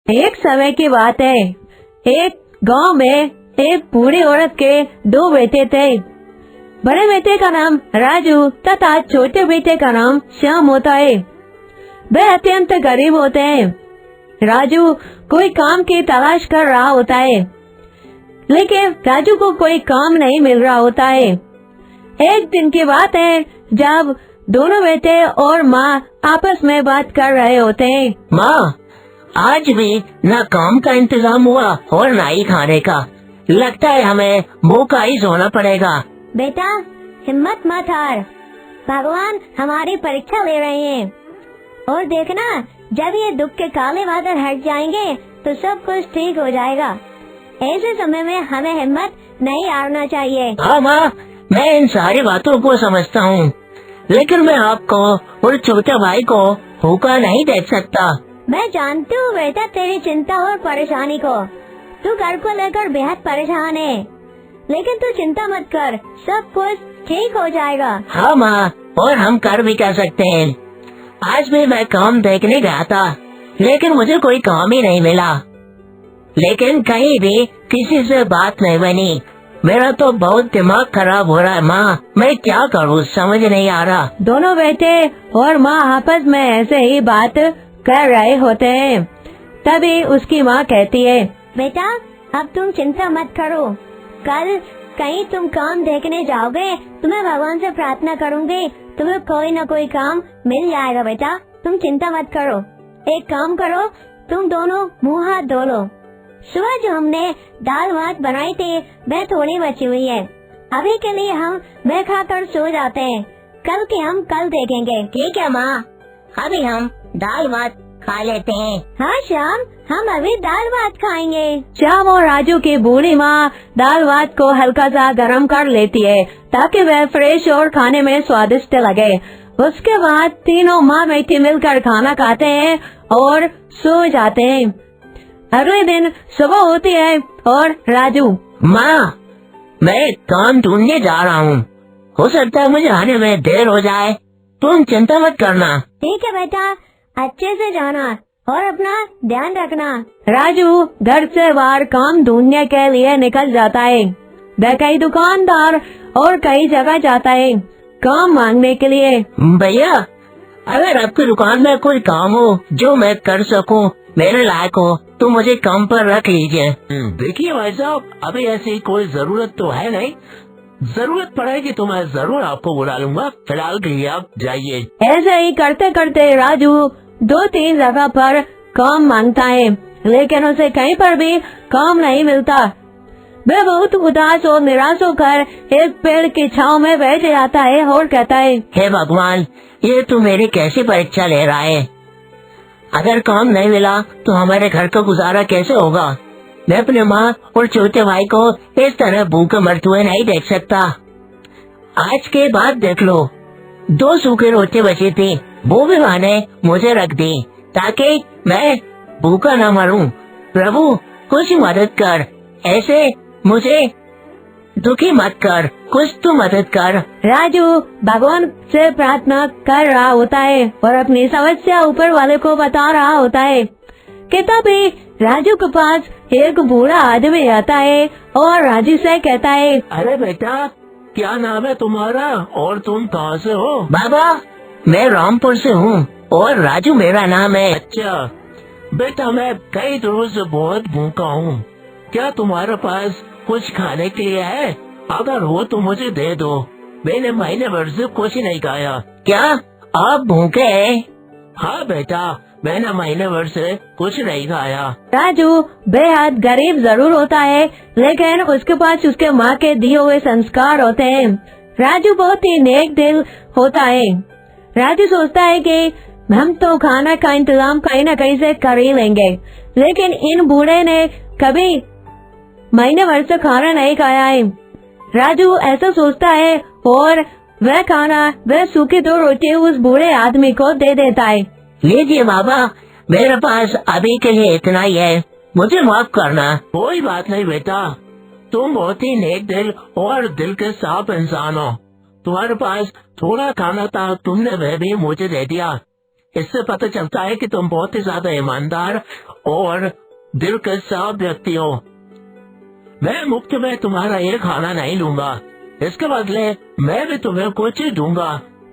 एक समय की बात है, एक गांव में एक बूढ़ी औरत के 2 बेटे थे। बड़े बेटे का नाम राजू तथा छोटे बेटे का नाम श्याम होता है। वे अत्यंत गरीब होते हैं। राजू कोई काम की तलाश कर रहा होता है, लेकिन राजू को कोई काम नहीं मिल रहा होता है। एक दिन की बात है जब दोनों बेटे और माँ आपस में बात कर रहे होते हैं। माँ, आज भी न काम का इंतजाम हुआ और न ही खाने का। लगता है हमें भूखा ही सोना पड़ेगा। बेटा, हिम्मत मत हार, भगवान हमारी परीक्षा ले रहे हैं। और देखना, जब ये दुख के काले बादल हट जाएंगे तो सब कुछ ठीक हो जाएगा। ऐसे समय में हमें हिम्मत नहीं हारना चाहिए। हाँ माँ, मैं इन सारी बातों को समझता हूँ, लेकिन मैं आपको और छोटे भाई को भूखा नहीं देख सकता। मैं जानती हूँ बेटा तेरी चिंता और परेशानी को। तू घर को लेकर बेहद परेशान है, लेकिन तू चिंता मत कर, सब कुछ ठीक हो जाएगा। हाँ माँ, और हम कर भी कर सकते हैं। आज भी मैं काम देखने गया था, लेकिन मुझे कोई काम ही नहीं मिला। लेकिन कहीं भी किसी से बात नहीं बनी। मेरा तो बहुत दिमाग खराब हो रहा है माँ, मैं क्या करूँ समझ नहीं आ रहा। दोनों बेटे और माँ आपस में ऐसे ही बात कर रहे होते हैं। तभी उसकी माँ कहती है, बेटा, अब तुम चिंता मत करो। कल कहीं तुम काम देखने जाओगे तो मैं भगवान से प्रार्थना करूँगी, तुम्हें कोई न कोई काम मिल जाएगा। बेटा, तुम चिंता मत करो। एक काम करो, तुम दोनों मुँह हाथ धो लो। सुबह जो हमने दाल भात बनाई थी वह थोड़ी बची हुई है। अभी के लिए हम वह खाकर सो जाते हैं, कल के हम कल देखेंगे। ठीक है माँ, अभी हम दाल भात खा लेते हैं। हाँ श्याम, हम अभी दाल भात खाएंगे। श्याम और राजू की बूढ़ी माँ दाल भात को हल्का सा गरम कर लेती है ताकि वह फ्रेश और खाने में स्वादिष्ट लगे। उसके बाद तीनों माँ बेटी मिलकर खाना खाते हैं और सो जाते हैं। अगले दिन सुबह होती है और राजू, माँ, मैं काम ढूंढने जा रहा हूँ। हो सकता है मुझे आने में देर हो जाए, तुम चिंता मत करना। ठीक है बेटा, अच्छे से जाना और अपना ध्यान रखना। राजू घर से बाहर काम ढूंढने के लिए निकल जाता है। वह कई दुकानदार और कई जगह जाता है काम मांगने के लिए। भैया, अगर आपकी दुकान में कोई काम हो जो मैं कर सकूं, मेरे लायक हो, तो मुझे काम पर रख लीजिए। देखिए भाई साहब, अभी ऐसी कोई जरूरत तो है नहीं। जरूरत पड़ेगी तो मैं जरूर आपको बुला लूंगा। फिलहाल के लिए आप जाइए। ऐसे ही करते करते राजू 2-3 जगह पर काम मांगता है, लेकिन उसे कहीं पर भी काम नहीं मिलता। वह बहुत उदास और निराश होकर एक पेड़ की छांव में बैठ जाता है और कहता है, हे भगवान, ये तू मेरी कैसी परीक्षा ले रहा है। अगर काम नहीं मिला तो हमारे घर का गुजारा कैसे होगा। मैं अपने माँ और छोटे भाई को इस तरह भूखे मरते हुए नहीं देख सकता। आज के बाद देख लो, 2 सूखे रोटी बची थी, वो भी माँ ने मुझे रख दी ताकि मैं भूखा न मरूं। प्रभु, कुछ मदद कर, ऐसे मुझे दुखी मत कर, कुछ तो मदद कर। राजू भगवान से प्रार्थना कर रहा होता है और अपनी समस्या ऊपर वाले को बता रहा होता है कि तभी राजू के पास एक बूढ़ा आदमी आता है और राजू से कहता है, अरे बेटा, क्या नाम है तुम्हारा और तुम कहाँ से हो? बाबा, मैं रामपुर से हूँ और राजू मेरा नाम है। अच्छा बेटा, मैं कई दिनों से बहुत भूखा हूँ। क्या तुम्हारे पास कुछ खाने के लिए है? अगर हो तो मुझे दे दो, मैंने महीने भर से कुछ नहीं खाया। क्या आप भूखे हैं? हाँ बेटा, मैंने महीने भर से कुछ नहीं खाया। राजू बेहद गरीब जरूर होता है, लेकिन उसके पास उसके माँ के दिए हुए संस्कार होते हैं। राजू बहुत ही नेक दिल होता है। राजू सोचता है कि हम तो खाना का इंतजाम कहीं न कहीं से कर ही लेंगे, लेकिन इन बूढ़े ने कभी महीने भर से खाना नहीं खाया है। राजू ऐसा सोचता है और वह खाना, वह सूखी 2 रोटी उस बूढ़े आदमी को दे देता है। लीजिए बाबा, मेरे पास अभी के लिए इतना ही है, मुझे माफ करना। कोई बात नहीं बेटा, तुम बहुत ही नेक दिल और दिल के साफ इंसान हो। तुम्हारे पास थोड़ा खाना था, तुमने वह भी मुझे दे दिया। इससे पता चलता है कि तुम बहुत ही ज्यादा ईमानदार और दिल के साफ व्यक्ति हो। मैं मुफ्त में तुम्हारा ये खाना नहीं लूंगा, इसके बदले मैं भी तुम्हें कुछ दूंगा।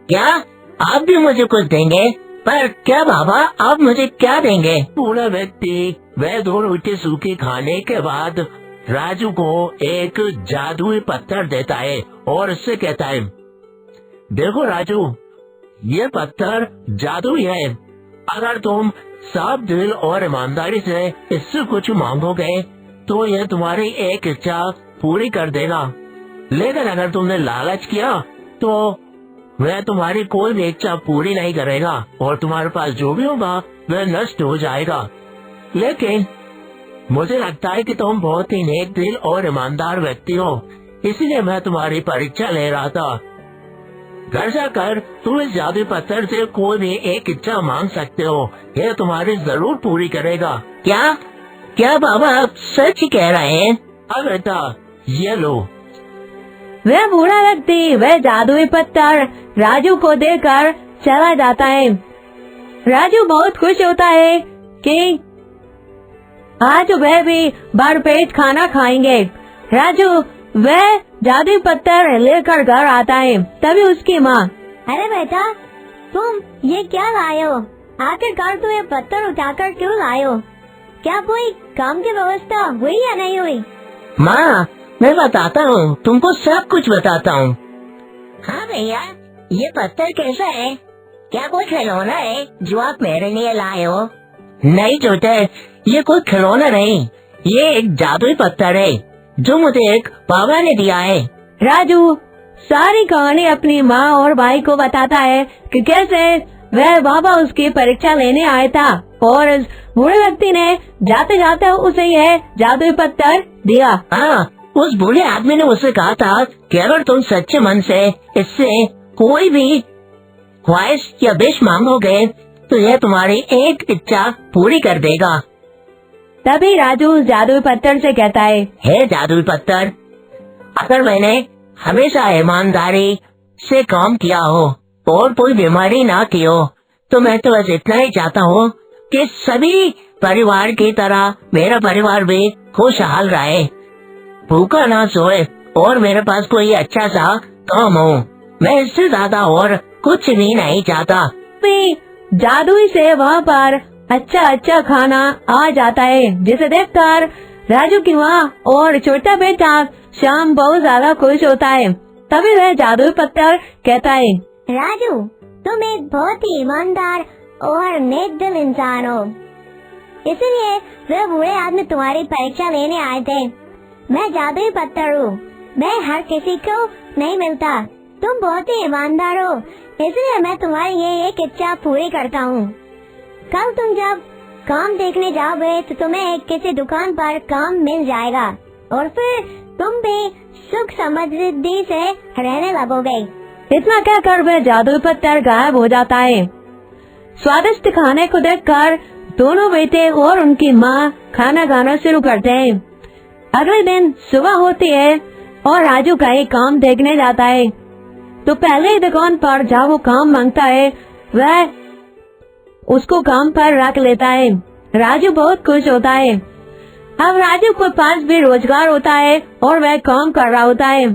क्या आप भी मुझे कुछ देंगे? पर क्या बाबा, आप मुझे क्या देंगे? पूरा व्यक्ति वह 2 रोटी सूखी खाने के बाद राजू को एक जादुई पत्थर देता है और उससे कहता है, देखो राजू, ये पत्थर जादुई है। अगर तुम साफ दिल और ईमानदारी से इससे कुछ मांगोगे तो यह तुम्हारी एक इच्छा पूरी कर देगा। लेकिन अगर तुमने लालच किया तो वह तुम्हारी कोई भी इच्छा पूरी नहीं करेगा और तुम्हारे पास जो भी होगा वह नष्ट हो जाएगा। लेकिन मुझे लगता है कि तुम बहुत ही नेक दिल और ईमानदार व्यक्ति हो, इसलिए मैं तुम्हारी परीक्षा ले रहा था। घर जाकर तुम इस जादुई पत्थर से कोई भी एक इच्छा मांग सकते हो, यह तुम्हारी जरूर पूरी करेगा। क्या क्या बाबा, आप सच कह रहे हैं? अब बेटा, ये लो। वह बूढ़ा व्यक्ति वह जादुई पत्थर राजू को देकर चला जाता है। राजू बहुत खुश होता है कि आज वह भी भरपेट खाना खाएंगे। राजू वह जादुई पत्थर लेकर घर आता है। तभी उसकी माँ, अरे बेटा, तुम ये क्या लाए हो? आखिरकार तुम ये पत्थर उठाकर क्यों लाए हो? क्या कोई काम की व्यवस्था हुई या नहीं हुई? माँ, मैं बताता हूँ, तुमको सब कुछ बताता हूँ। हाँ भैया, ये पत्थर कैसा है? क्या कोई खिलौना है जो आप मेरे लिए लाए हो? नहीं छोटे, ये कोई खिलौना नहीं, ये एक जादुई पत्थर है जो मुझे एक बाबा ने दिया है। राजू सारी कहानी अपनी माँ और भाई को बताता है कि कैसे वह बाबा उसकी परीक्षा लेने आया था और उस बूढ़े व्यक्ति ने जाते जाते उसे यह जादुई पत्थर दिया। हाँ, उस बूढ़े आदमी ने उसे कहा था कि अगर तुम सच्चे मन से इससे कोई भी ख्वाहिश या विश मांगोगे तो यह तुम्हारी एक इच्छा पूरी कर देगा। तभी राजू उस जादुई पत्थर से कहता है, हे जादुई पत्थर, अगर मैंने हमेशा ईमानदारी से काम किया हो और कोई बीमारी ना की हो तो मैं तो बस इतना ही चाहता हूँ कि सभी परिवार की तरह मेरा परिवार भी खुशहाल रहे, भूखा ना सोए और मेरे पास कोई अच्छा सा काम हो। मैं इससे ज्यादा और कुछ भी नहीं चाहता। जादुई से वहाँ पर अच्छा खाना आ जाता है, जिसे देखकर राजू की माँ और छोटा बेटा श्याम बहुत ज्यादा खुश होता है। तभी वह जादुई पत्थर कहता है, राजू, तुम एक बहुत ही ईमानदार और नेक दिल इंसान हो, इसलिए वह बूढ़े आदमी तुम्हारी परीक्षा लेने आए थे। मैं जादुई पत्थर हूँ, मैं हर किसी को नहीं मिलता। तुम बहुत ही ईमानदार हो, इसलिए मैं तुम्हारी ये एक इच्छा पूरी करता हूँ। कल तुम जब काम देखने जाओगे तो तुम्हें किसी दुकान पर काम मिल जाएगा और फिर तुम भी सुख समृद्धि से रहने लगोगे। इतना कहकर वह जादुई पत्थर गायब हो जाता है। स्वादिष्ट खाने को देखकर दोनों बेटे और उनकी माँ खाना खाना शुरू करते हैं। अगले दिन सुबह होती है और राजू कहीं काम देखने जाता है तो पहले ही दुकान पर जहाँ वो काम मांगता है वह उसको काम पर रख लेता है। राजू बहुत खुश होता है। अब राजू के पास भी रोजगार होता है और वह काम कर रहा होता है।